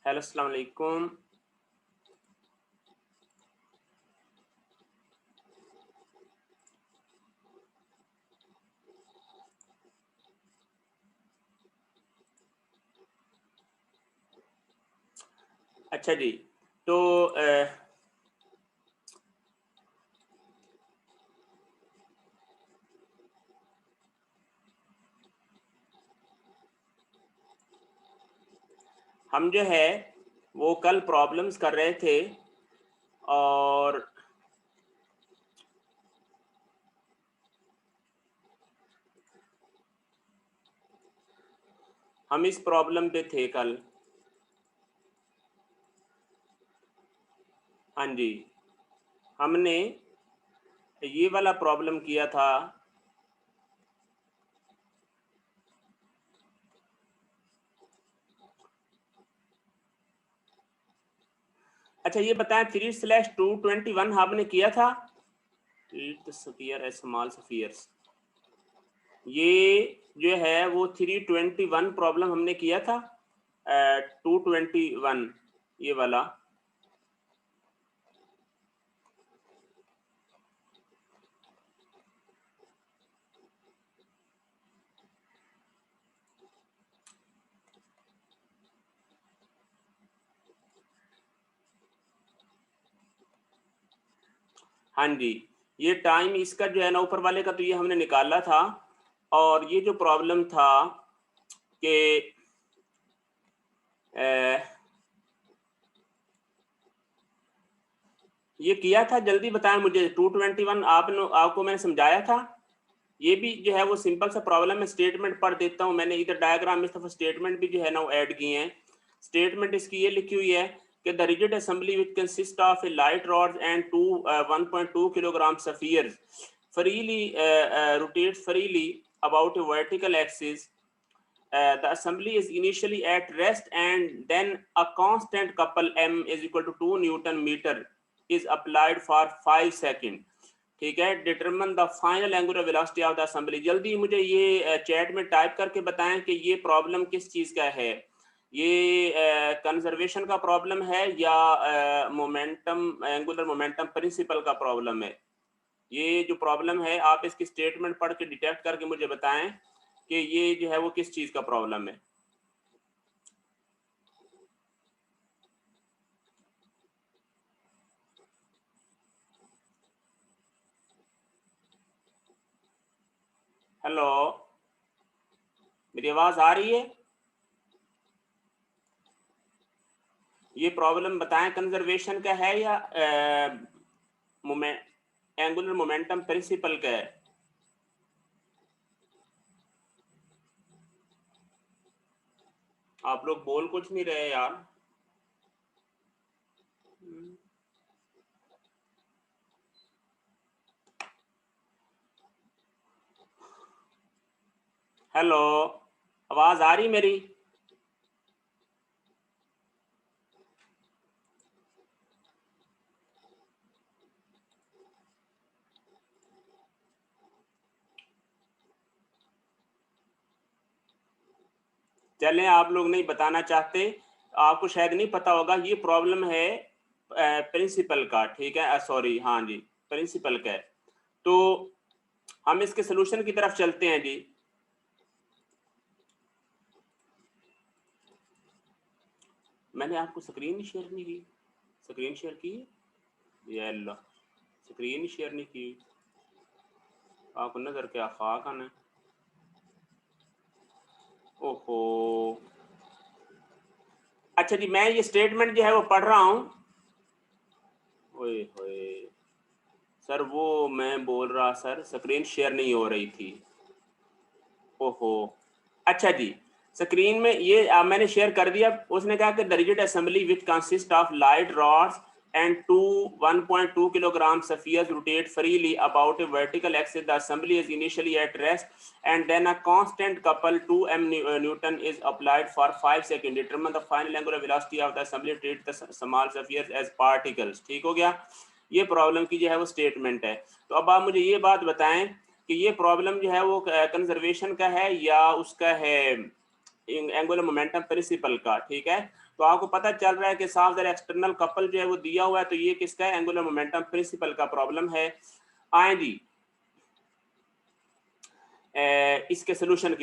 Hello अस्सलाम वालेकुम। अच्छा जी, तो हम जो है वो कल प्रॉब्लम्स कर रहे थे और हम इस प्रॉब्लम पे थे कल। हाँ जी, हमने ये वाला प्रॉब्लम किया था। अच्छा ये बताएं 3/221 आपने किया था। Read the sphere as small spheres, ये जो है वो 321 प्रॉब्लम हमने किया था। 221 ये वाला। हाँ जी, ये टाइम इसका जो है ना ऊपर वाले का तो ये हमने निकाला था और ये जो प्रॉब्लम था कि ये किया था, जल्दी बताएं मुझे। 221 आपको मैंने समझाया था। ये भी जो है वो सिंपल सा प्रॉब्लम है। स्टेटमेंट पढ़ देता हूँ, मैंने इधर डायग्राम में इस दफा स्टेटमेंट भी जो है ना वो ऐड किए हैं। स्टेटमेंट इसकी ये लिखी हुई है कि the rigid assembly which consist of a light rod and 1.2 kilogram spheres freely rotates freely about a vertical axis. The assembly is initially at rest and then a constant couple m is equal to 2 Newton meter is applied for 5 seconds. ठीक है, determine the final angular velocity of the assembly. जल्दी मुझे ये chat में type करके बताएं कि ये प्रॉब्लम किस चीज़ का है। ये कंजर्वेशन का प्रॉब्लम है या मोमेंटम एंगुलर मोमेंटम प्रिंसिपल का प्रॉब्लम है। ये जो प्रॉब्लम है आप इसकी स्टेटमेंट पढ़ के डिटेक्ट करके मुझे बताएं कि ये जो है वो किस चीज़ का प्रॉब्लम है। हेलो, मेरी आवाज़ आ रही है? ये प्रॉब्लम बताएं कंजर्वेशन का है या एंगुलर मोमेंटम प्रिंसिपल का है। आप लोग बोल कुछ नहीं रहे यार। हेलो, आवाज़ आ रही मेरी? चलें, आप लोग नहीं बताना चाहते, आपको शायद नहीं पता होगा। ये प्रॉब्लम है प्रिंसिपल का, ठीक है, सॉरी, हाँ जी, प्रिंसिपल का है। तो हम इसके सोल्यूशन की तरफ चलते हैं जी। मैंने आपको स्क्रीन शेयर नहीं की। स्क्रीन शेयर की? ये अल्लाह, स्क्रीन शेयर नहीं की। आपको नजर क्या खाक आना। ओहो, अच्छा जी, मैं ये स्टेटमेंट जो है वो पढ़ रहा हूँ। ओए होए सर, वो मैं बोल रहा सर, स्क्रीन शेयर नहीं हो रही थी। ओहो, अच्छा जी, स्क्रीन में ये मैंने शेयर कर दिया। उसने कहा कि the rigid assembly which consist of light rods and 1.2 kilogram spheres rotate freely about a vertical axis. The assembly is initially at rest and then a constant couple 2m Newton is applied for 5 seconds. Determine the final angular velocity of the assembly. Treat the small spheres as particles. ठीक हो गया? ये problem की जो है वो statement है। तो अब आप मुझे ये बात बताएं कि ये प्रॉब्लम जो है वो कंजर्वेशन का है या उसका है एंगुलर मोमेंटम प्रिंसिपल का। ठीक है, तो आपको पता चल रहा है कि साफ ज़रा एक्सटर्नल कपल जो है वो दिया हुआ है, तो ये किसका है, एंगुलर मोमेंटम प्रिंसिपल का प्रॉब्लम है। आए जी इसके सोल्यूशन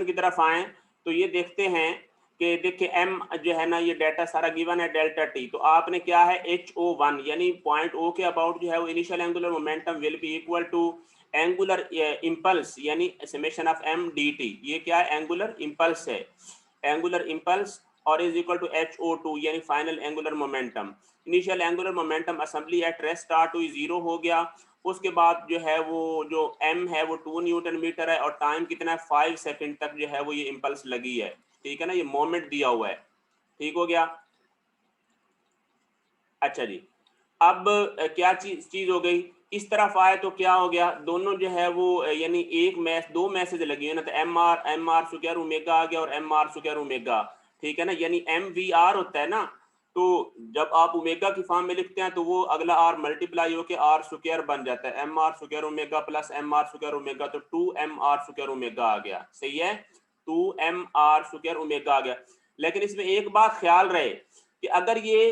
की तरफ आए तो ये देखते हैं कि देखिए एम जो है ना, ये डाटा सारा गिवन है डेल्टा टी, तो आपने क्या है HO1 यानी पॉइंट O के अबाउट जो है वो initial angular momentum will be equal to angular impulse यानी समेशन ऑफ m dt। ये क्या है, एंगुलर इंपल्स है, एंगुलर इंपल्स, और इज इक्वल टू HO2 यानी final angular momentum. Initial angular momentum assembly at rest R2 0 हो गया। उसके बाद जो है वो जो m है वो 2 न्यूटन मीटर है, और टाइम कितना है 5 सेकंड तक जो है वो ये इंपल्स लगी है, ठीक है ना, ये मोमेंट दिया हुआ है, ठीक हो गया। अच्छा जी, अब क्या चीज हो गई, इस तरफ आए तो क्या हो गया, दोनों जो है वो यानी दो मैसेज लगी है ना, तो एम आर स्क्वायर ओमेगा आ गया और एम आर स्क्वायर ओमेगा, ठीक है ना, यानी एम वी आर होता है ना, तो जब आप ओमेगा की फॉर्म में लिखते हैं तो वो अगला आर मल्टीप्लाई होकर आर स्क्वायर बन जाता है, M R square omega plus M R square omega, तो 2 mr स्क्वायर ओमेगा आ गया, सही है, 2 mr स्क्वायर ओमेगा आ गया। लेकिन इसमें एक बात ख्याल रहे कि अगर ये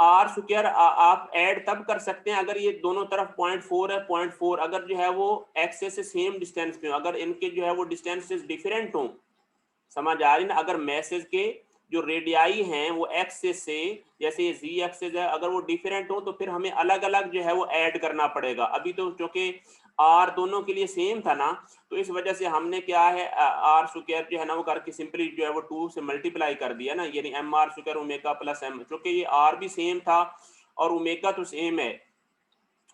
आर स्क्वायर आप ऐड तब कर सकते हैं अगर ये दोनों तरफ 0.4 है, 0.4 अगर जो है वो एक्सेस से सेम डिस्टेंस पे हो, अगर इनके जो है वो डिस्टेंसेस डिफरेंट हो, समझ आ रही ना, अगर मैसेज के जो रेडियाई हैं वो एक्सेस से, जैसे ये जी एक्सेस है, अगर वो डिफरेंट हो तो फिर हमें अलग अलग जो है वो ऐड करना पड़ेगा। अभी तो चूंकि आर दोनों के लिए सेम था ना, तो इस वजह से हमने क्या है आर स्क्वायर जो है ना वो करके सिंपली जो है वो 2 से मल्टीप्लाई कर दिया ना, यानी M R square omega plus M, चूंकि ये आर भी सेम था और ओमेगा तो सेम है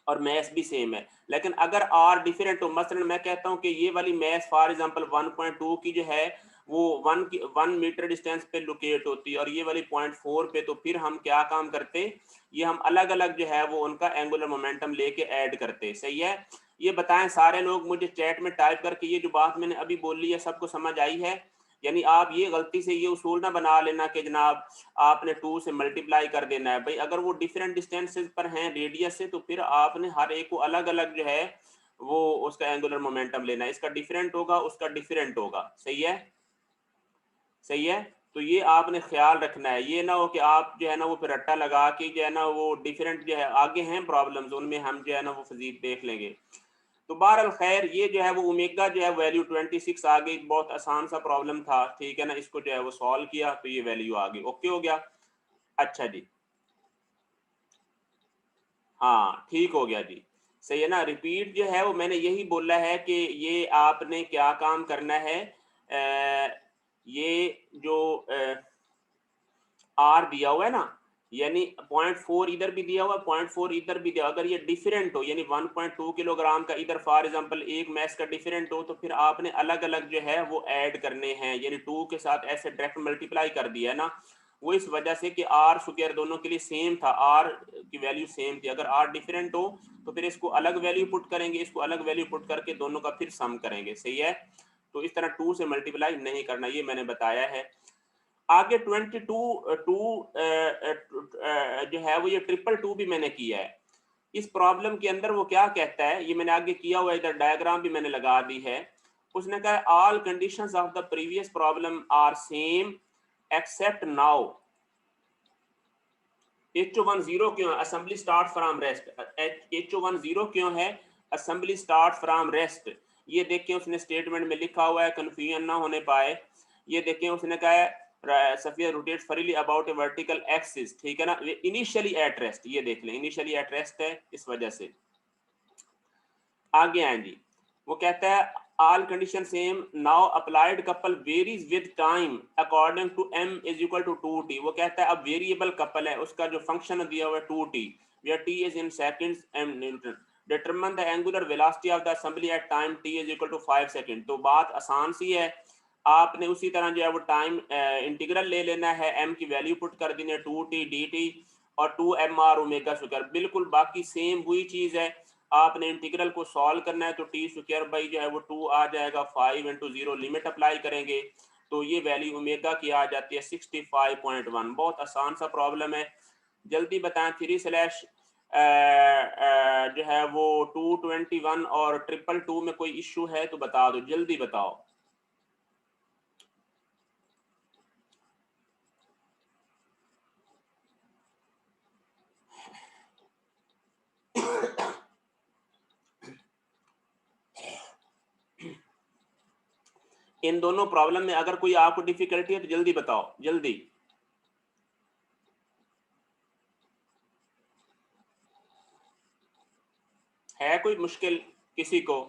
और मैस भी सेम है। लेकिन अगर आर डिफरेंट हो, मसलन मैं कहता हूं कि ये वाली मैस फॉर एग्जांपल 1.2 की जो है वो 1 मीटर डिस्टेंस पे लोकेट होती है और ये वाली 0.4 पे, तो फिर हम क्या काम करते, ये हम अलग अलग जो है वो उनका एंगुलर मोमेंटम लेके ऐड करते, सही है। ये बताएं सारे लोग मुझे चैट में टाइप करके, ये जो बात मैंने अभी बोली है सबको समझ आई है, यानी आप ये गलती से ये उसूल ना बना लेना कि जनाब आपने 2 से मल्टीप्लाई कर देना है। भाई अगर वो डिफरेंट डिस्टेंसेस पर हैं रेडियस से, तो फिर आपने हर एक को अलग अलग जो है वो उसका एंगुलर मोमेंटम लेना है, इसका डिफरेंट होगा उसका डिफरेंट होगा, सही है, सही है। तो ये आपने ख्याल रखना है, ये ना हो कि आप जो है ना वो फिर रट्टा लगा के जो है ना वो डिफरेंट जो है, आगे हैं प्रॉब्लम्स उनमें हम जो है ना वो फजीद देख लेंगे। तो बहरहाल खैर ये जो है वो ओमेगा जो है वैल्यू 26 आ गई, बहुत आसान सा प्रॉब्लम था, ठीक है ना, इसको जो है वो सॉल्व किया तो ये वैल्यू आ गई, ओके हो गया। अच्छा जी, हाँ ठीक हो गया जी, सही है ना। रिपीट जो है वो मैंने यही बोला है कि ये आपने क्या काम करना है, ये जो आर दिया हुआ है ना, यानी 0.4 इधर भी दिया हुआ, 0.4 इधर भी दिया, अगर ये डिफरेंट हो यानी 1.2 किलोग्राम का इधर फॉर एग्जांपल एक मैस का डिफरेंट हो, तो फिर आपने अलग अलग जो है वो ऐड करने हैं, यानी 2 के साथ ऐसे डायरेक्ट मल्टीप्लाई कर दिया है ना, वो इस वजह से कि आर स्क्वायर दोनों के लिए सेम था, आर की वैल्यू सेम थी, अगर आर डिफरेंट हो तो फिर इसको अलग वैल्यू पुट करेंगे, इसको अलग वैल्यू पुट करके दोनों का फिर सम करेंगे, सही है। तो इस तरह 2 से मल्टीप्लाई नहीं करना, ये मैंने बताया है। आगे 22 जो है वो ये 222 भी मैंने किया है। इस प्रॉब्लम के अंदर वो क्या कहता है, ये मैंने आगे किया हुआ, इधर डायग्राम भी मैंने लगा दी है। उसने कहा all conditions of the previous problem are same except now HO1 0 क्यों है, assembly start from rest, HO1 0 क्यों है, असेंबली स्टार्ट फ्रॉम रेस्ट। ये देखें उसने स्टेटमेंट में लिखा हुआ है, कंफ्यूजन ना होने पाए। ये देखें उसने कहा है sphere rotates freely about A vertical axis, ठीक है ना, इनिशियली एट रेस्ट, ये देख लें इनिशियली एट रेस्ट है इस वजह से। आगे आए जी, वो कहता है all condition same now applied couple varies with time according to m is equal to 2t। वो कहता है अब वेरिएबल कपल है उसका जो फंक्शन दिया हुआ है 2t where t is in seconds and newton, determine the angular velocity of the assembly at time t is equal to 5 second. तो बात आसान सी है, आपने उसी तरह जो है वो टाइम इंटीग्रल ले लेना है, m की वैल्यू पुट कर देनी है 2t dt और 2mr ओमेगा स्क्वायर, बिल्कुल बाकी सेम वही चीज है। आपने इंटीग्रल को सॉल्व करना है तो टी स्क्वायर बाई जो है वो 2 आ जाएगा, 5 इंटू 0 लिमिट अप्लाई करेंगे तो ये वैल्यू ओमेगा की आ जाती है 65.1। बहुत आसान सा प्रॉब्लम है, जल्दी बताएं 3 स्लैश जो है वो 221 और 222 में कोई इश्यू है तो बता दो, जल्दी बताओ। इन दोनों प्रॉब्लम में अगर कोई आपको डिफिकल्टी है तो जल्दी बताओ, जल्दी। है कोई मुश्किल किसी को?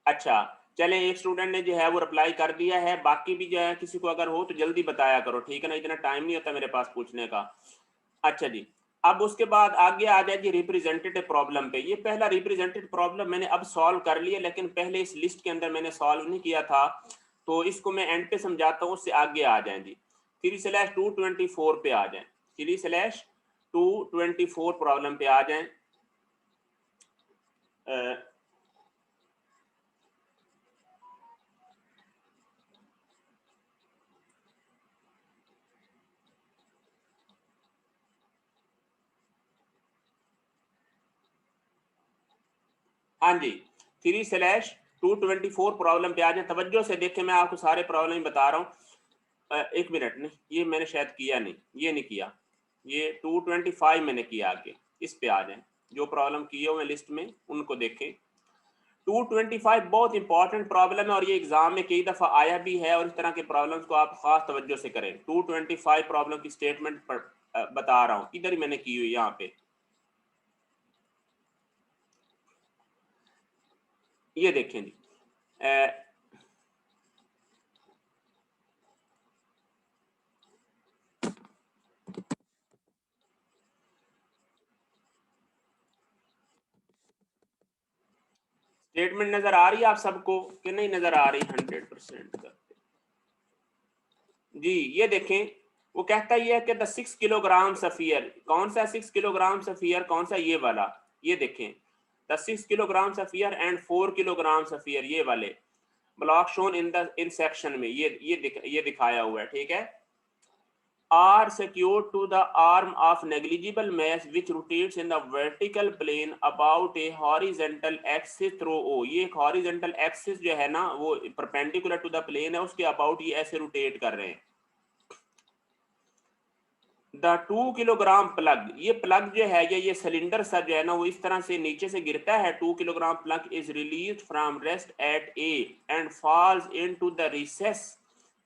अच्छा, चलें, एक स्टूडेंट ने जो है वो रिप्लाई कर दिया है, बाकी भी जो है किसी को अगर हो तो जल्दी बताया करो, ठीक है ना, इतना टाइम नहीं होता मेरे पास पूछने का। अच्छा जी, अब उसके बाद आगे आ जाए जी रिप्रेजेंटेटिव प्रॉब्लम पे। ये पहला रिप्रेजेंटेटिव प्रॉब्लम मैंने अब सॉल्व कर लिया, लेकिन पहले इस लिस्ट के अंदर मैंने सॉल्व नहीं किया था, तो इसको मैं एंड पे समझाता हूँ, उससे आगे आ जाएं जी। 3/224 पे आ जाएं, 3/224 प्रॉब्लम पे आ जाएं। हाँ जी, 3/224 प्रॉब्लम पे आ जाए, तवज्जो से देखें, मैं आपको सारे प्रॉब्लम बता रहा हूँ। एक मिनट, नहीं ये मैंने शायद किया नहीं, ये नहीं किया, ये 225 मैंने किया। आगे इस पे आ जाए, जो प्रॉब्लम किए हुए लिस्ट में उनको देखें। 225 बहुत इंपॉर्टेंट प्रॉब्लम है और ये एग्जाम में कई दफा आया भी है, और इस तरह के प्रॉब्लम्स को आप खास तवज्जो से करें। 225 प्रॉब्लम की स्टेटमेंट बता रहा हूँ, इधर ही मैंने की हुई, यहाँ पे ये देखें जी। स्टेटमेंट नजर आ रही है आप सबको कि नहीं नजर आ रही? 100% करते जी। ये देखें, वो कहता ही है कि द 6 किलोग्राम सफियर, कौन सा 6 किलोग्राम सफियर, कौन सा? ये वाला। ये देखें, the 6 kilogram sphere and 4 kilogram sphere, ये वाले ब्लॉक शोन इन सेक्शन में, ये दिखाया हुआ है, ठीक है। are secured to the arm of negligible mass which rotates in the vertical plane about a horizontal axis through O। ये एक horizontal axis जो है ना वो perpendicular to the plane है, उसके about ये ऐसे rotate कर रहे हैं। द 2 किलोग्राम प्लग, ये प्लग जो है ये सिलेंडर सा जो है ना वो इस तरह से नीचे से गिरता है। 2 kilogram plug is release from rest at A and falls into the recess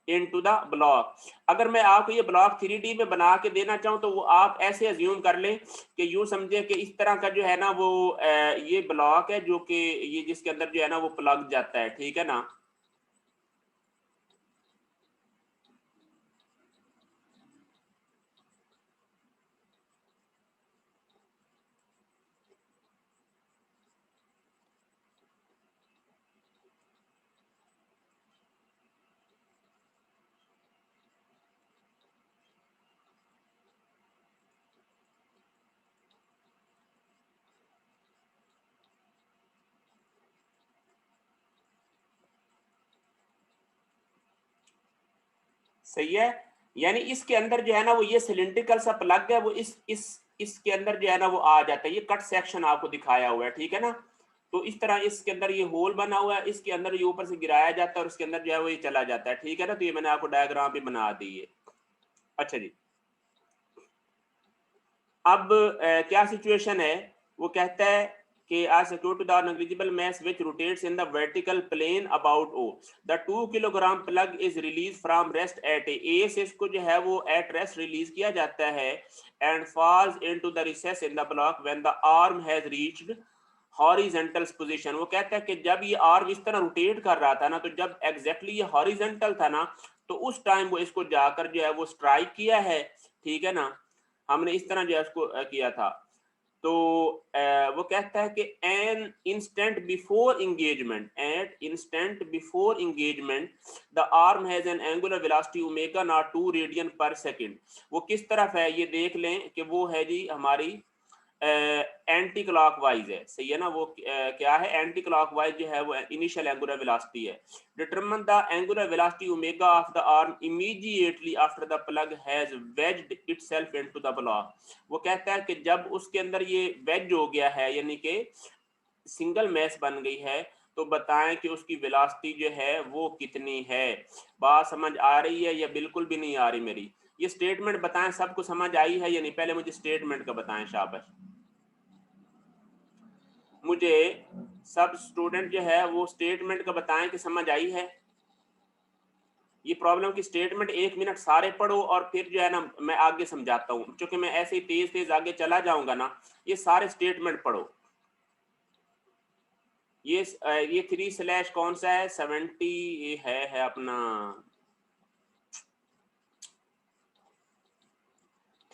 into the block. अगर मैं आपको ये ब्लॉक 3D में बना के देना चाहूँ तो वो आप ऐसे अज्यूम कर लें कि यूं समझे कि इस तरह का जो है ना वो ये ब्लॉक है, जो कि ये जिसके अंदर जो है ना वो प्लग जाता है, ठीक है ना। सही है, यानी इसके अंदर जो है ना वो ये सिलिंड्रिकल सा प्लग है, वो इसके अंदर जो है ना वो आ जाता है। ये कट सेक्शन आपको दिखाया हुआ है, ठीक है ना। तो इस तरह इसके अंदर ये होल बना हुआ है, इसके अंदर ये ऊपर से गिराया जाता है और इसके अंदर जो है वो ये चला जाता है, ठीक है ना। तो ये मैंने आपको डायग्राम भी बना दी है। अच्छा जी, अब क्या सिचुएशन है, वो कहता है कि are secure to the negligible mass which rotates in the vertical plane about O, the 2 kilogram plug is released from rest at A से इसको जो है वो at rest रिलीज किया जाता है and falls into the recess in the block when the arm has reached horizontal position. वो कहता है कि जब ये आर्म इस तरह रोटेट कर रहा था ना, तो जब एग्जैक्टली ये हॉरिजेंटल था ना, तो उस टाइम वो इसको जाकर जो है वो स्ट्राइक किया है, ठीक है ना। हमने इस तरह जो है उसको किया था। तो वो कहता है कि an instant before engagement, at instant before engagement the arm has an angular velocity omega naught 2 radian per second. वो किस तरफ है ये देख लें कि वो है जी हमारी एंटी क्लॉकवाइज है, सही है ना। वो क्या है, एंटी क्लॉकवाइज जो है वो इनिशियल एंगुलर वेलोसिटी है। Determine the angular velocity omega of the arm immediately after the plug has wedged itself into the block. वो कहता है कि जब उसके अंदर ये वेज हो गया है, यानी कि सिंगल मैस बन गई है, तो बताएं कि उसकी वेलोसिटी जो है वो कितनी है। बात समझ आ रही है या बिल्कुल भी नहीं आ रही मेरी? ये स्टेटमेंट बताएं, सबको समझ आई है या नहीं? पहले मुझे स्टेटमेंट का बताएं, शाबाश। मुझे सब स्टूडेंट जो है वो स्टेटमेंट का बताएं कि समझ आई है। ये प्रॉब्लम की स्टेटमेंट 1 मिनट सारे पढ़ो और फिर जो है ना मैं आगे समझाता हूँ, क्योंकि मैं ऐसे ही तेज तेज आगे चला जाऊंगा ना, ये सारे स्टेटमेंट पढ़ो। ये 3 कौन सा है, 70 है अपना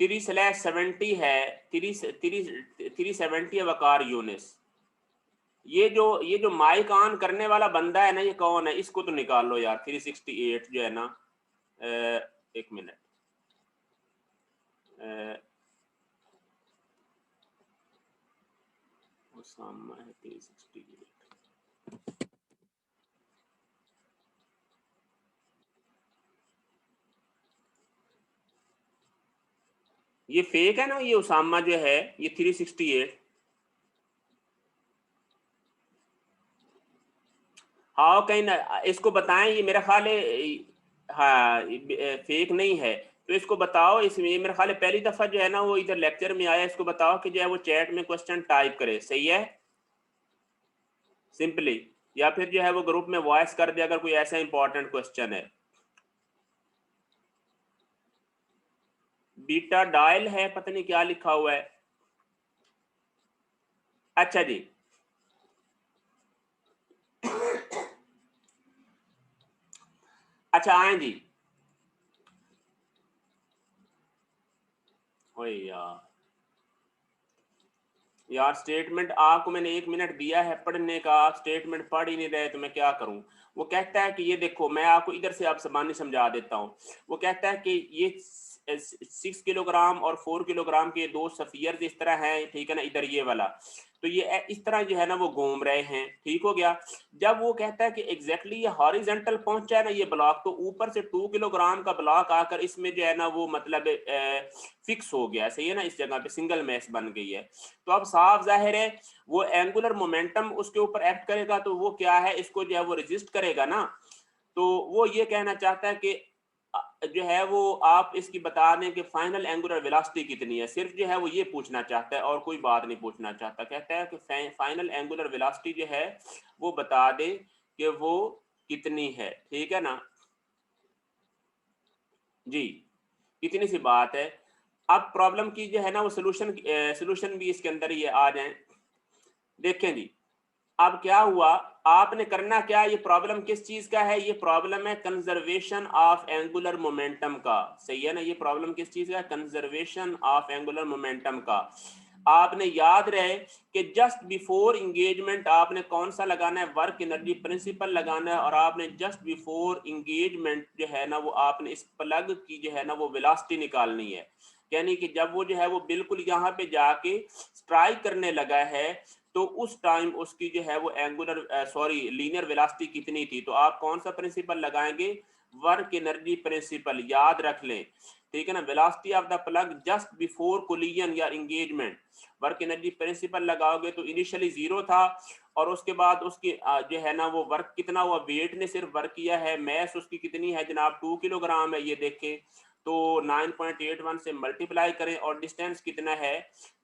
3/70 है, 370 वकार यूनिस। ये जो माइक ऑन करने वाला बंदा है ना, ये कौन है, इसको तो निकाल लो यार। 368 जो है ना, एक मिनट, उसामा है 368। ये फेक है ना, ये उसामा जो है ये 368। हाँ कहीं ना, इसको बताएं, ये मेरा ख्याल है हाँ फेक नहीं है, तो इसको बताओ। इसमें मेरा ख्याल है पहली दफा जो है ना वो इधर लेक्चर में आया, इसको बताओ कि जो है वो चैट में क्वेश्चन टाइप करे, सही है सिंपली, या फिर जो है वो ग्रुप में वॉइस कर दे अगर कोई ऐसा इंपॉर्टेंट क्वेश्चन है। बीटा डायल है, पता नहीं क्या लिखा हुआ है। अच्छा जी अच्छा आए जी। ओए यार स्टेटमेंट आपको मैंने 1 मिनट दिया है पढ़ने का, आप स्टेटमेंट पढ़ ही नहीं रहे, तो मैं क्या करूं। वो कहता है कि ये देखो, मैं आपको इधर से आप सामान्य समझा देता हूं। वो कहता है कि ये 6 किलोग्राम और 4 किलोग्राम के दो सफियर इस तरह हैं, ठीक है ना, इधर ये वाला, तो ये इस तरह जो है ना वो घूम रहे हैं, ठीक हो गया। जब वो कहता है कि एग्जैक्टली ये हॉरिजेंटल पहुंचा है ना ये ब्लॉक, तो ऊपर से 2 किलोग्राम का ब्लॉक आकर इसमें जो है ना वो मतलब फिक्स हो गया, सही है ना, इस जगह पे सिंगल मैस बन गई है। तो अब साफ जाहिर है वो एंगुलर मोमेंटम उसके ऊपर एक्ट करेगा, तो वो क्या है, इसको जो है वो रेजिस्ट करेगा ना। तो वो ये कहना चाहता है कि जो है वो आप इसकी बता दें कि फाइनल एंगुलर वेलोसिटी कितनी है, सिर्फ जो है वो ये पूछना चाहता है और कोई बात नहीं पूछना चाहता। कहता है कि फाइनल एंगुलर वेलोसिटी जो है वो बता दे कि वो कितनी है, ठीक है ना जी, इतनी सी बात है। अब प्रॉब्लम की जो है ना वो सोल्यूशन भी इसके अंदर ही आ जाए। देखें जी, अब क्या हुआ, आपने करना क्या, ये प्रॉब्लम किस चीज का है, ये प्रॉब्लम है कंजर्वेशन ऑफ एंगुलर मोमेंटम का, सही है ना। ये प्रॉब्लम किस चीज का, कंजर्वेशन ऑफ एंगुलर मोमेंटम का। आपने याद रहे कि जस्ट बिफोर इंगेजमेंट आपने कौन सा लगाना है, वर्क एनर्जी प्रिंसिपल लगाना है, और आपने जस्ट बिफोर इंगेजमेंट जो है ना वो आपने इस प्लग की जो है ना वो वेलोसिटी निकालनी है। यानी कि जब वो जो है वो बिल्कुल यहाँ पे जाके स्ट्राइक करने लगा है, तो उस टाइम उसकी जो है वो एंगुलर लीनियर वेलोसिटी कितनी थी। तो आप कौन सा प्रिंसिपल लगाएंगे, वर्क एनर्जी प्रिंसिपल, याद रख लें, ठीक है ना। Velocity of the plug just before collision या इंगेजमेंट, वर्क एनर्जी प्रिंसिपल लगाओगे तो इनिशियली 0 था, और उसके बाद उसकी जो है ना वो वर्क कितना हुआ, वेट ने सिर्फ वर्क किया है, मैस उसकी कितनी है जनाब 2 किलोग्राम है, ये देखें। तो 9.81 से मल्टीप्लाई करें, और डिस्टेंस कितना है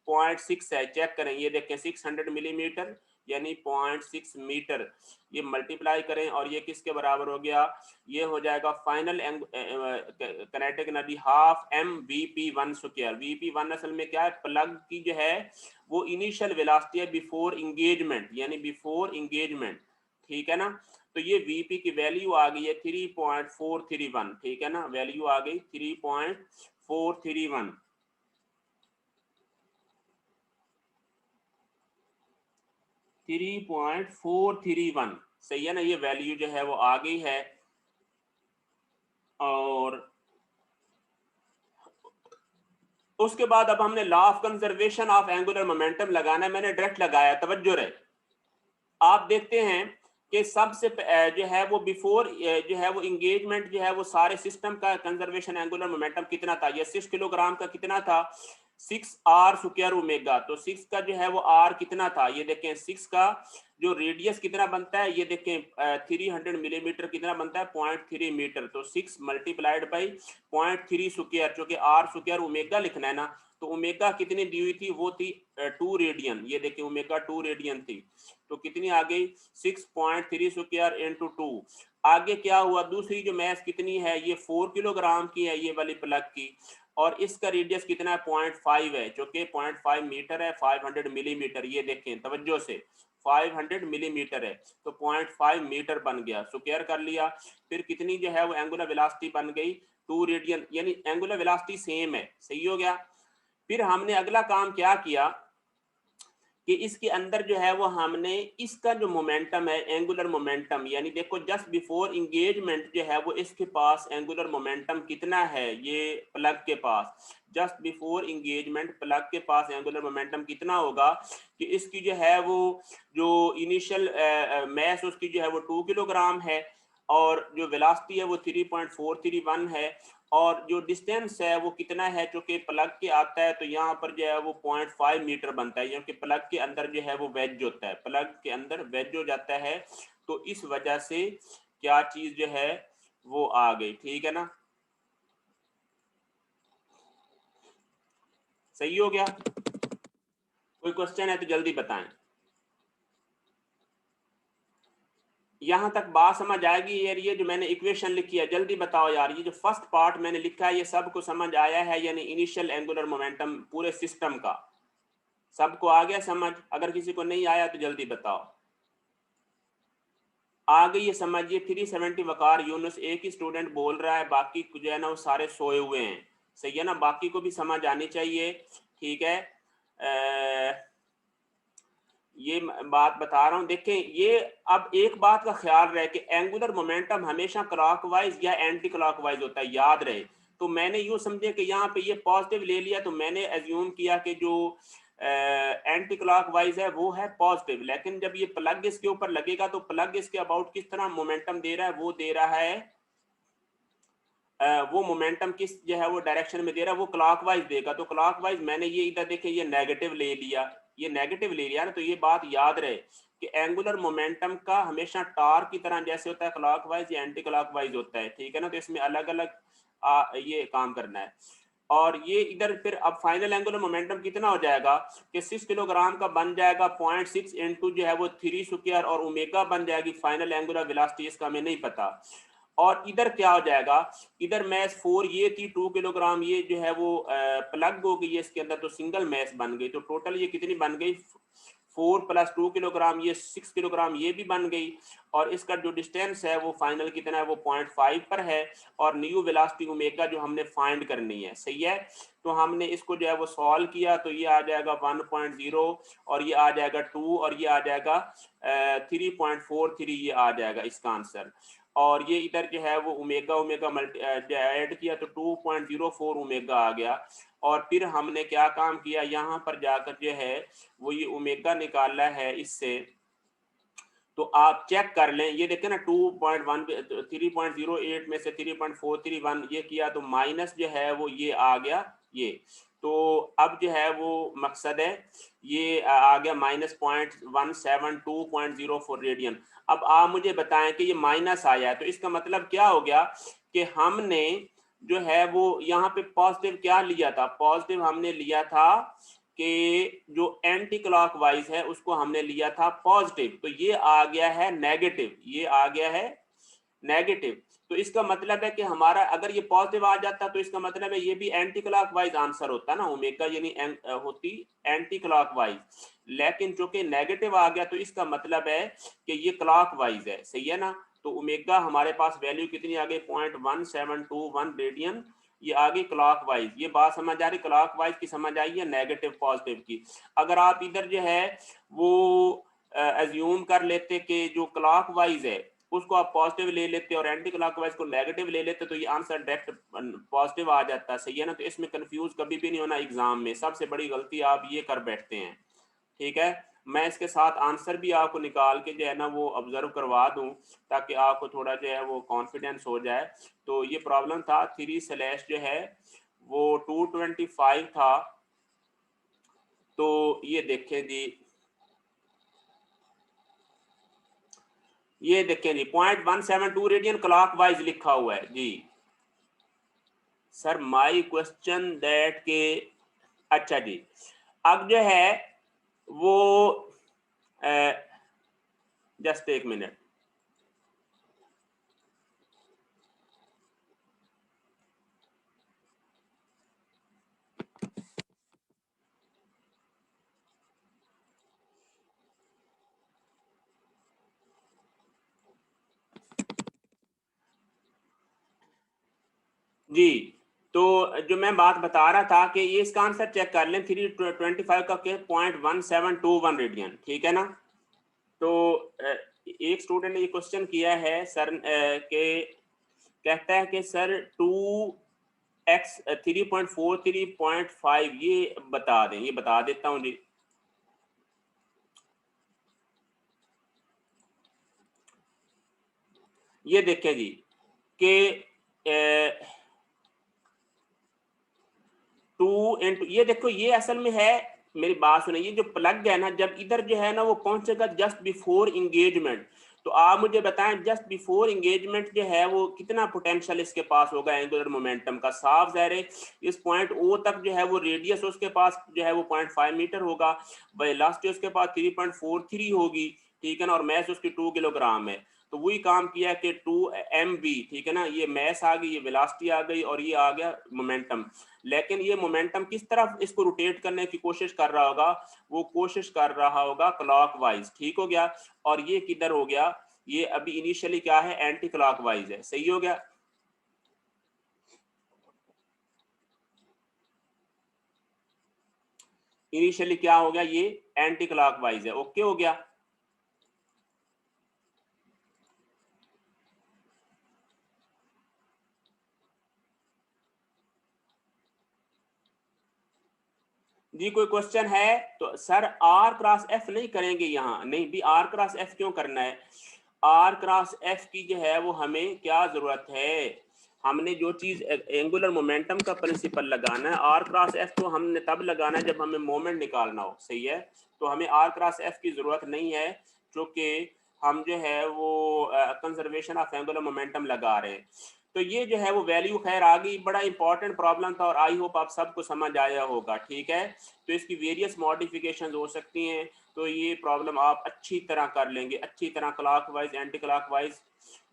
0.6 है, चेक करें, ये देखें 600 मिलीमीटर यानी 0.6 मीटर, ये मल्टीप्लाई करें और ये किसके बराबर हो गया, ये हो जाएगा final kinetic energy half mvp1 square. vp1 असल में क्या है, प्लग की जो है वो इनिशियल वेलोसिटी है बिफोर इंगेजमेंट, यानी बिफोर इंगेजमेंट, ठीक है ना। तो ये vp की वैल्यू आ गई है 3.431, ठीक है ना, वैल्यू आ गई 3.431, 3.431, सही है ना, ये वैल्यू जो है वो आ गई है। और उसके बाद अब हमने law of conservation of angular momentum लगाना है, मैंने डायरेक्ट लगाया, तवज्जो रहे। आप देखते हैं कि सबसे जो है वो बिफोर जो है वो इंगेजमेंट जो है वो सारे सिस्टम का कंजर्वेशन एंगुलर मोमेंटम कितना था, ये 6 किलोग्राम का कितना था, 6r स्क्वायर ओमेगा। तो 6 का जो है वो r कितना था, ये देखें 6 का जो रेडियस कितना बनता है, ये देखें 300 मिलीमीटर कितना बनता है, 0.3 मीटर। तो 6 मल्टीप्लाइड बाई 0.3 स्क्वायर, जो कि r स्क्वायर ओमेगा लिखना है ना, तो ओमेगा कितनी दी हुई थी, वो थी 2 रेडियन। ये देखिए ओमेगा 2 रेडियन थी, तो कितनी आ गई 6.3 स्क्वायर इंटू 2। आगे क्या हुआ, दूसरी जो मैथ कितनी है, ये 4 किलोग्राम की है, ये वाली प्लग की, और इसका रेडियस कितना है 0.5 है, जो कि 0.5 मीटर है, 500 मिलीमीटर। ये देखें तवज्जो से, 500 मिलीमीटर है, तो 0.5 मीटर बन गया, स्क्वायर कर लिया। फिर कितनी जो है वो एंगुलर वेलोसिटी बन गई 2 रेडियन, यानी एंगुलर वेलोसिटी सेम है, सही हो गया। फिर हमने अगला काम क्या किया कि इसके अंदर जो है वो हमने इसका जो मोमेंटम है, एंगुलर मोमेंटम, यानी देखो जस्ट बिफोर इंगेजमेंट जो है वो इसके पास एंगुलर मोमेंटम कितना है, ये प्लग के पास जस्ट बिफोर इंगेजमेंट प्लग के पास एंगुलर मोमेंटम कितना होगा कि इसकी जो है वो जो इनिशियल मैस उसकी जो है वो 2 किलोग्राम है, और जो वेलोसिटी है वो 3.431 है, और जो डिस्टेंस है वो कितना है, जो कि प्लग के आता है, तो यहाँ पर जो है वो 0.5 मीटर बनता है, क्योंकि प्लग के अंदर जो है वो वेज होता है, प्लग के अंदर वेज हो जाता है। तो इस वजह से क्या चीज जो है वो आ गई, ठीक है ना, सही हो गया। कोई क्वेश्चन है तो जल्दी बताएं। यहां तक बात समझ आएगी यार, ये जो मैंने इक्वेशन लिखी है जल्दी बताओ यार, ये जो फर्स्ट पार्ट मैंने लिखा है ये सबको समझ आया है, यानी इनिशियल एंगुलर मोमेंटम पूरे सिस्टम का सबको आ गया समझ? अगर किसी को नहीं आया तो जल्दी बताओ। आ गई ये समझ? ये 370 वकार यूनुस एक ही स्टूडेंट बोल रहा है, बाकी जो है ना वो सारे सोए हुए हैं, सही है ना, बाकी को भी समझ आनी चाहिए, ठीक है। ये बात बता रहा हूं, देखें ये अब एक बात का ख्याल रहे कि एंगुलर मोमेंटम हमेशा क्लॉकवाइज या एंटी क्लॉकवाइज होता है, याद रहे। तो मैंने यूं समझे कि यहाँ पे ये पॉजिटिव ले लिया, तो मैंने एज्यूम किया कि जो एंटी क्लॉकवाइज है वो है पॉजिटिव, लेकिन जब ये प्लग इसके ऊपर लगेगा तो प्लग इसके अबाउट किस तरह मोमेंटम दे रहा है, वो दे रहा है वो मोमेंटम किस जो है वो डायरेक्शन में दे रहा है, वो क्लॉकवाइज देगा। तो क्लॉकवाइज मैंने ये इधर देखे ये नेगेटिव ले लिया, ये नेगेटिव ले लिया ना, तो ये बात याद रहे कि एंगुलर मोमेंटम का हमेशा टॉर्क की तरह जैसे होता है क्लॉकवाइज या एंटी क्लॉकवाइज होता है, ठीक है ना। तो इसमें अलग अलग ये काम करना है। और ये इधर फिर अब फाइनल एंगुलर मोमेंटम कितना हो जाएगा कि 6 किलोग्राम का बन जाएगा 0.6 इंटू जो है वो 3 स्क्वायर, और ओमेगा बन जाएगी फाइनल एंगुलर वेलोसिटी, इसका हमें नहीं पता। और इधर क्या हो जाएगा, इधर मैस 4 ये थी 2 किलोग्राम, ये जो है वो प्लग हो गई है इसके अंदर, तो सिंगल मैस बन गई। तो टोटल ये कितनी बन गई 4 प्लस 2 किलोग्राम, ये 6 किलोग्राम ये भी बन गई। और इसका जो डिस्टेंस है वो फाइनल कितना है, वो 0.5 पर है, और न्यू वेलोसिटी ओमेगा जो हमने फाइंड करनी है, सही है। तो हमने इसको जो है वो सॉल्व किया, तो ये आ जाएगा 1.0, और ये आ जाएगा 2, और ये आ जाएगा 3.43, ये आ जाएगा इसका आंसर। और ये इधर जो है वो ओमेगा ओमेगा मल्टी ऐड किया तो 2.04 ओमेगा आ गया। और फिर हमने क्या काम किया, यहाँ पर जाकर जो है वो ये ओमेगा निकाला है इससे, तो आप चेक कर लें, ये देखें ना 2.1 3.08 में से 3.431 ये किया, तो माइनस जो है वो ये आ गया ये। तो अब जो है वो मकसद है ये आ गया -0.172.04 रेडियन। अब आप मुझे बताएं कि ये माइनस आया है, तो इसका मतलब क्या हो गया कि हमने जो है वो यहाँ पे पॉजिटिव क्या लिया था, पॉजिटिव हमने लिया था कि जो एंटी क्लॉकवाइज है उसको हमने लिया था पॉजिटिव, तो ये आ गया है नेगेटिव, ये आ गया है नेगेटिव। तो इसका मतलब है कि हमारा अगर ये पॉजिटिव आ जाता तो इसका मतलब है ये भी एंटी क्लॉकवाइज आंसर होता ना, ओमेगा यानी होती एंटी क्लॉकवाइज, लेकिन जो कि नेगेटिव आ गया तो इसका मतलब है कि ये क्लॉकवाइज है, सही है ना। तो ओमेगा हमारे पास वैल्यू कितनी आ गई 0.1721 रेडियन, ये आगे क्लॉकवाइज। ये बात समझ आ रही, क्लॉकवाइज की समझ आई है, नेगेटिव पॉजिटिव की। अगर आप इधर जो है वो एज्यूम कर लेते कि जो क्लॉकवाइज है उसको आप पॉजिटिव ले लेते और एंटी क्लॉकवाइज को नेगेटिव ले लेते, तो ये आंसर डायरेक्ट पॉजिटिव आ जाता, सही है ना। तो इसमें कंफ्यूज कभी भी नहीं होना एग्जाम में, सबसे बड़ी गलती आप ये कर बैठते हैं, ठीक है। मैं इसके साथ आंसर भी आपको निकाल के जो है ना वो ऑब्जर्व करवा दूं, ताकि आपको थोड़ा जो है वो कॉन्फिडेंस हो जाए। तो ये प्रॉब्लम था 3 स्लैश जो है वो 225 था, तो ये देखें जी, ये देखें जी 0.172 रेडियन क्लॉकवाइज लिखा हुआ है जी। सर माय क्वेश्चन दैट के, अच्छा जी, अब जो है वो जस्ट एक मिनट, जी। तो जो मैं बात बता रहा था कि ये इसका आंसर चेक कर लें, 325 का के 0.1721 रेडियन, ठीक है ना। तो एक स्टूडेंट ने ये क्वेश्चन किया है सर के, कहता है कि सर 2x 3.4 3.5 ये बता दें, ये बता देता हूँ जी। ये देखें जी कि 2 इंटू, ये देखो ये असल में है, मेरी बात सुनिए, ये जो प्लग है ना, जब इधर जो है ना वो पहुंचेगा जस्ट बिफोर इंगेजमेंट, तो आप मुझे बताएं जस्ट बिफोर इंगेजमेंट जो है वो कितना पोटेंशियल इसके पास होगा एंगुलर मोमेंटम का। साफ ज़ाहिर है इस पॉइंट ओ तक जो है वो रेडियस उसके पास जो है वो 0.5 मीटर होगा, वेलोसिटी उसके पास 3.43 होगी, ठीक है ना, और मैस उसकी 2 किलोग्राम है। तो वही काम किया कि 2 mv, ठीक है ना, ये मैस आ गई, ये वेलोसिटी आ गई, और ये आ गया मोमेंटम। लेकिन ये मोमेंटम किस तरफ इसको रोटेट करने की कोशिश कर रहा होगा, वो कोशिश कर रहा होगा क्लॉकवाइज, ठीक हो गया। और ये किधर हो गया, ये अभी इनिशियली क्या है, एंटी क्लॉकवाइज है, सही हो गया। इनिशियली क्या हो गया, ये एंटी क्लॉकवाइज है, ओके हो गया। जी कोई क्वेश्चन है तो सर आर क्रॉस एफ नहीं करेंगे यहाँ, नहीं भी आर क्रॉस एफ क्यों करना है, आर क्रॉस एफ की जो है वो हमें क्या जरूरत है, हमने जो चीज एंगुलर मोमेंटम का प्रिंसिपल लगाना है, आर क्रॉस एफ तो हमने तब लगाना है जब हमें मोमेंट निकालना हो, सही है। तो हमें आर क्रॉस एफ की जरूरत नहीं है, क्योंकि हम जो है वो कंजर्वेशन ऑफ एंगुलर मोमेंटम लगा रहे हैं। तो ये जो है वो वैल्यू खैर आ गई, बड़ा इंपॉर्टेंट प्रॉब्लम था और आई होप आप सबको समझ आया होगा, ठीक है। तो इसकी वेरियस मॉडिफिकेशन हो सकती हैं, तो ये प्रॉब्लम आप अच्छी तरह कर लेंगे, अच्छी तरह क्लॉकवाइज एंटी क्लॉकवाइज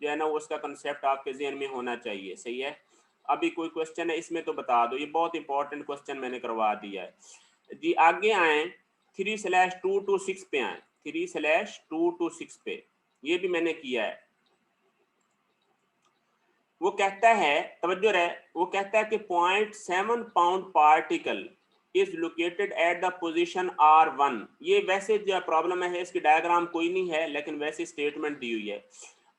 जो है ना वो उसका कंसेप्ट आपके जहन में होना चाहिए, सही है। अभी कोई क्वेश्चन है इसमें तो बता दो, ये बहुत इंपॉर्टेंट क्वेश्चन मैंने करवा दिया है जी। आगे आए 3/2 to 6 पे आए, 3/2 to 6 पे, ये भी मैंने किया है। वो कहता है, तवज्जो रहे, वो कहता है कि 0.7 pound particle is located at the position R1। ये वैसे जो प्रॉब्लम है इसकी डायग्राम कोई नहीं है, लेकिन वैसे स्टेटमेंट दी हुई है।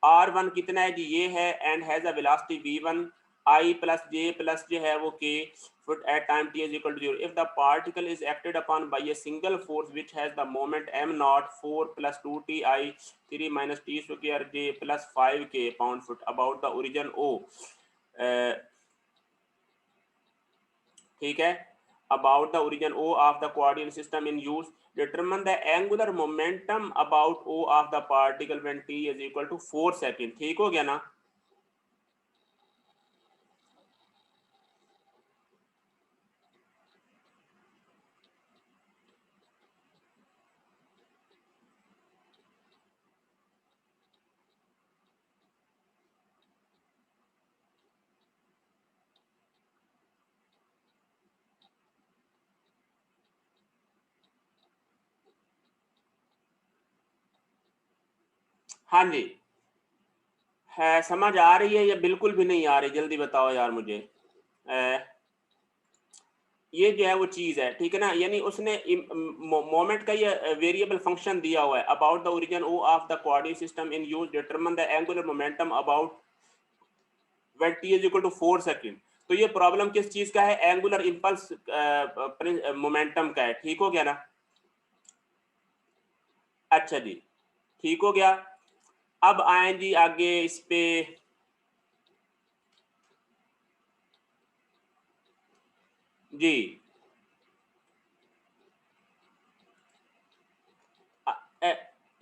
R1 कितना है जी, ये है, and has a velocity v1, I plus j plus जो है वो k foot at time t is equal to 0 if the particle is acted upon by a single force which has the moment m naught 4 plus 2 t I 3 minus t square j plus 5 k pound foot about the origin O, ठीक है, about the origin O of the coordinate system in use, determine the angular momentum about O of the particle when t is equal to 4 second, ठीक हो गया ना। हाँ जी, है, समझ आ रही है या बिल्कुल भी नहीं आ रही, जल्दी बताओ यार मुझे। ये जो है वो चीज है, ठीक है ना, यानी उसने मोमेंट का ये वेरिएबल फंक्शन दिया हुआ है, about the origin O of the coordinate system in use determine the angular momentum about when T is equal to 4 second. तो ये प्रॉब्लम किस चीज का है, एंगुलर इंपल्स मोमेंटम का है, ठीक हो गया ना। अच्छा जी, ठीक हो गया। अब आए जी आगे इस पे, जी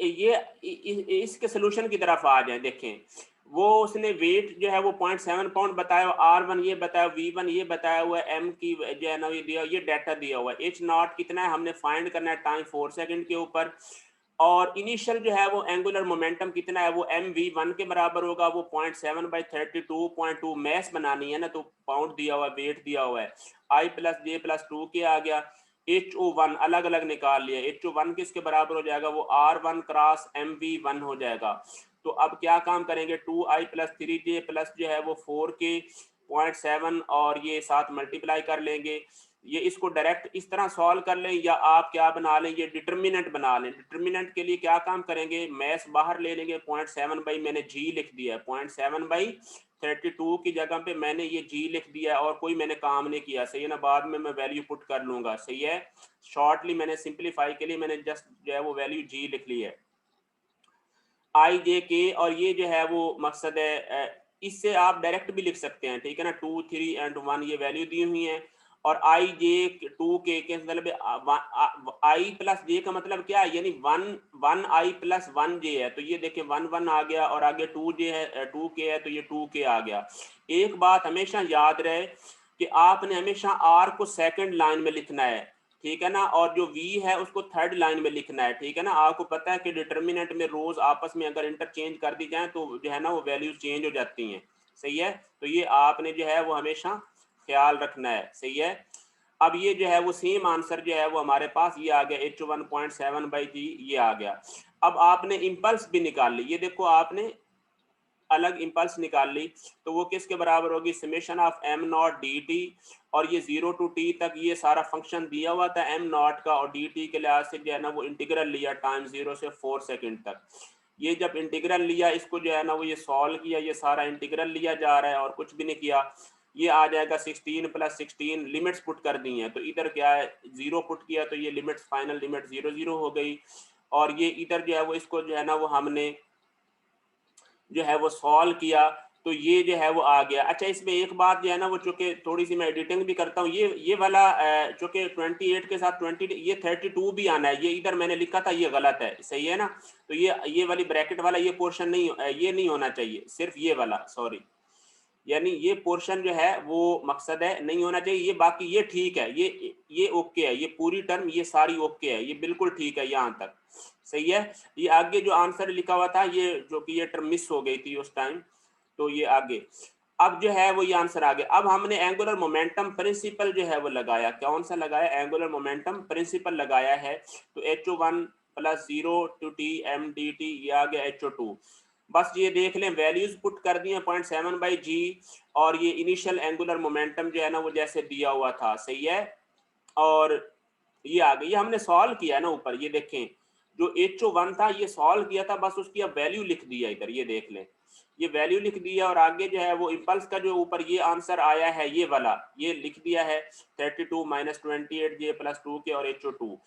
इसके सोल्यूशन की तरफ आ जाए। देखें वो उसने वेट जो है वो 0.7 पाउंड बताया, R1 ये बताया, V1 ये बताया हुआ है, M की जो है ना ये दिया, ये डाटा दिया हुआ है। H नॉट कितना है हमने फाइंड करना है टाइम 4 सेकंड के ऊपर, और इनिशियल जो है वो एंगुलर मोमेंटम कितना है वो mv1 के बराबर होगा, वो 0.7/32.2 मैस बनानी है ना, तो पाउंड दिया हुआ है, वेट दिया हुआ है, i प्लस जे प्लस 2 के आ गया। HO1 अलग अलग निकाल लिया, HO1 किसके बराबर हो जाएगा, वो R1 क्रॉस mv1 हो जाएगा। तो अब क्या काम करेंगे, 2i प्लस 3j प्लस जो है वो 4k 0.7 और ये साथ मल्टीप्लाई कर लेंगे। ये इसको डायरेक्ट इस तरह सॉल्व कर लें, या आप क्या बना लें, ये डिटर्मिनेंट बना लें। डिटर्मिनेंट के लिए क्या काम करेंगे, मैथ बाहर ले लेंगे, 0.7 बाई मैंने जी लिख दिया है, 0.7/32 की जगह पे मैंने ये जी लिख दिया है, और कोई मैंने काम नहीं किया, सही है ना, बाद में मैं वैल्यू पुट कर लूंगा, सही है। शॉर्टली मैंने सिंप्लीफाई के लिए मैंने जस्ट जो है वो वैल्यू जी लिख ली है, आई जे के, और ये जो है वो मकसद है, इससे आप डायरेक्ट भी लिख सकते हैं, ठीक है ना, 2 3 एंड 1 ये वैल्यू दी हुई है, और आई जे 2 के मतलब आई प्लस जे का मतलब क्या है, यानी 1 आई प्लस 1 जे है, तो ये देखिए 1 1 आ गया, और आगे 2 जे है 2 के है, तो ये 2 के आ गया। एक बात हमेशा याद रहे कि आपने हमेशा आर को सेकंड लाइन में लिखना है, ठीक है ना, और जो v है उसको थर्ड लाइन में लिखना है, ठीक है ना। आपको पता है कि डिटर्मिनेंट में रोज आपस में अगर इंटरचेंज कर दी जाए तो जो है ना वो वैल्यूज चेंज हो जाती हैं, सही है। तो ये आपने जो है वो हमेशा ख्याल रखना है, सही है। अब ये जो है वो सेम आंसर जो है वो हमारे पास ये आ गया, H1.7/g ये आ गया। अब आपने इम्पल्स भी निकाल ली, ये देखो आपने अलग इम्पल्स निकाल ली, तो वो किसके बराबर होगी, summation of m not D T, और ये 0 to t तक ये सारा फंक्शन दिया हुआ था m नॉट का, और डी टी के लिहाज से जो है ना वो इंटीग्रल लिया टाइम 0 से 4 सेकंड तक। ये जब इंटीग्रल लिया, इसको जो है ना वो ये सॉल्व किया, ये सारा इंटीग्रल लिया जा रहा है और कुछ भी नहीं किया, ये आ जाएगा 16 + 16, लिमिट्स पुट कर दी हैं, तो इधर क्या है 0 पुट किया, तो ये लिमिट्स फाइनल लिमिट 0 0 हो गई, और ये इधर जो है वो इसको जो है ना वो हमने जो है वो सॉल्व किया, तो ये जो है वो आ गया। अच्छा इसमें एक बात जो है ना वो, चूंकि थोड़ी सी मैं एडिटिंग भी करता हूँ, ये वाला चूंकि 28 के साथ 20 ये 32 भी आना है, ये इधर मैंने लिखा था ये गलत है, सही है ना। तो ये वाली ब्रैकेट वाला ये पोर्शन नहीं, ये नहीं होना चाहिए, सिर्फ ये वाला, सॉरी, यानी ये पोर्शन जो है वो मकसद है नहीं होना चाहिए, ये बाकी ये ठीक है, ये ओके है, ये पूरी टर्म ये सारी ओके है, ये बिल्कुल ठीक है यहाँ तक, सही है। ये आगे जो आंसर लिखा हुआ था, ये जो कि ये टर्म मिस हो गई थी उस टाइम, तो ये आगे अब जो है वो ये आंसर आ गया। अब हमने एंगुलर मोमेंटम प्रिंसिपल जो है वो लगाया, कौन सा लगाया, एंगुलर मोमेंटम प्रिंसिपल लगाया है, तो HO1 + 0 to t m dt ये आ गया HO2। बस ये देख लें, वैल्यूज पुट कर दिए 0.7/g, और ये इनिशियल एंगुलर मोमेंटम जो है ना वो जैसे दिया हुआ था, सही है, और ये आ गई, ये हमने सॉल्व किया है ना ऊपर, ये देखें जो HO1 था ये सॉल्व किया था, बस उसकी अब वैल्यू लिख दिया इधर, ये देख लें, ये वैल्यू लिख दिया, और आगे जो है वो इम्पल्स का जो ऊपर ये आंसर आया है ये वाला ये लिख दिया है 32 - 28j + 2 के और HO2,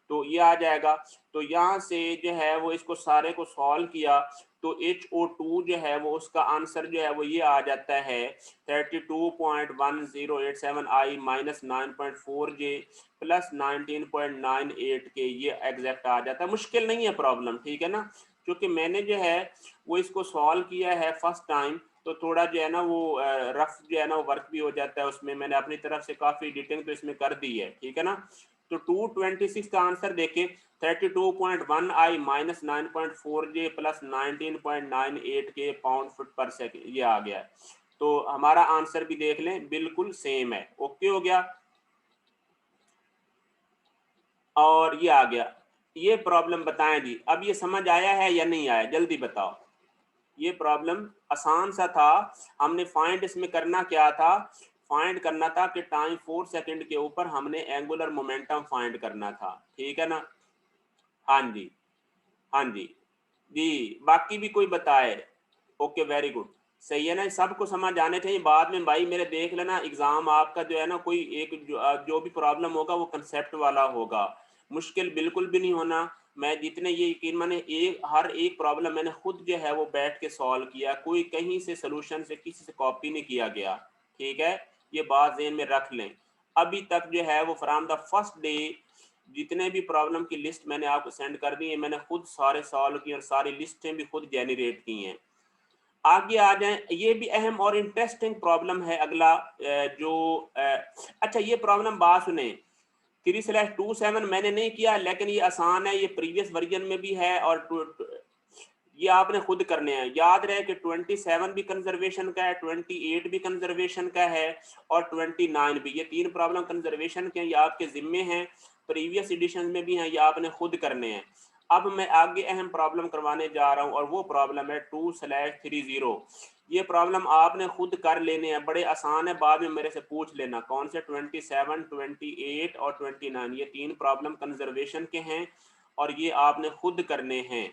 तो ये आ जाएगा। तो यहाँ से जो है वो इसको सारे को सॉल्व किया, तो HO2 जो है वो उसका आंसर जो है वो ये आ जाता है 32.1087i - 9.4j + 19.98 के, ये एग्जैक्ट आ जाता है। मुश्किल नहीं है प्रॉब्लम, ठीक है ना, क्योंकि मैंने जो है वो इसको सॉल्व किया है फर्स्ट टाइम, तो थोड़ा जो है ना वो रफ जो है ना वर्क भी हो जाता है उसमें, मैंने अपनी तरफ से काफ़ी एडिटिंग तो इसमें कर दी है, ठीक है ना। तो 226 का आंसर देखें, 32.1i - 9.4j + 19.98 के पाउंड फुट पर सेकेंड ये आ गया है। तो हमारा आंसर भी देख लें बिल्कुल सेम है, ओके हो गया, और ये आ गया। ये प्रॉब्लम बताएं जी, अब ये समझ आया है या नहीं आया, जल्दी बताओ। ये प्रॉब्लम आसान सा था, हमने फाइंड इसमें करना क्या था, फाइंड करना था कि टाइम 4 सेकंड के ऊपर हमने एंगुलर मोमेंटम फाइंड करना था, ठीक है ना। हाँ जी, हाँ जी, जी बाकी भी कोई बताए, ओके वेरी गुड, सही है ना, सबको समझ आने चाहिए। बाद में भाई मेरे देख लेना एग्जाम आपका जो है ना, कोई एक जो भी प्रॉब्लम होगा वो कंसेप्ट वाला होगा, मुश्किल बिल्कुल भी नहीं होना। मैं जितने ये यकीन माने हर एक प्रॉब्लम मैंने खुद जो है वो बैठ के सॉल्व किया, कोई कहीं से सोल्यूशन से किसी से कॉपी नहीं किया गया, ठीक है, ये बात ज़हन में रख लें। अभी तक जो है वो फ्रॉम द फर्स्ट डे जितने भी प्रॉब्लम की लिस्ट मैंने आपको सेंड कर दी है, मैंने खुद सारे सॉल्व किए और सारी लिस्टें भी खुद जनरेट की हैं। आगे आ जाएं, ये भी अहम और इंटरेस्टिंग प्रॉब्लम है अगला अच्छा ये प्रॉब्लम बात सुने, 3/27 मैंने नहीं किया, लेकिन ये आसान है, ये प्रीवियस वर्जन में भी है और ये आपने खुद करने हैं। याद रहे कि 27 भी कंजर्वेशन का है, 28 भी कंजर्वेशन का है और 29 भी, ये 3 प्रॉब्लम कंजर्वेशन के हैं, ये आपके जिम्मे हैं, प्रीवियस एडिशन में भी हैं, ये आपने खुद करने हैं। अब मैं आगे अहम प्रॉब्लम करवाने जा रहा हूं और वो प्रॉब्लम है 2/30। ये प्रॉब्लम आपने खुद कर लेने हैं, बड़े आसान है, बाद में मेरे से पूछ लेना कौन से 27, 28 और 29, ये 3 प्रॉब्लम कंजर्वेशन के हैं और ये आपने खुद करने हैं।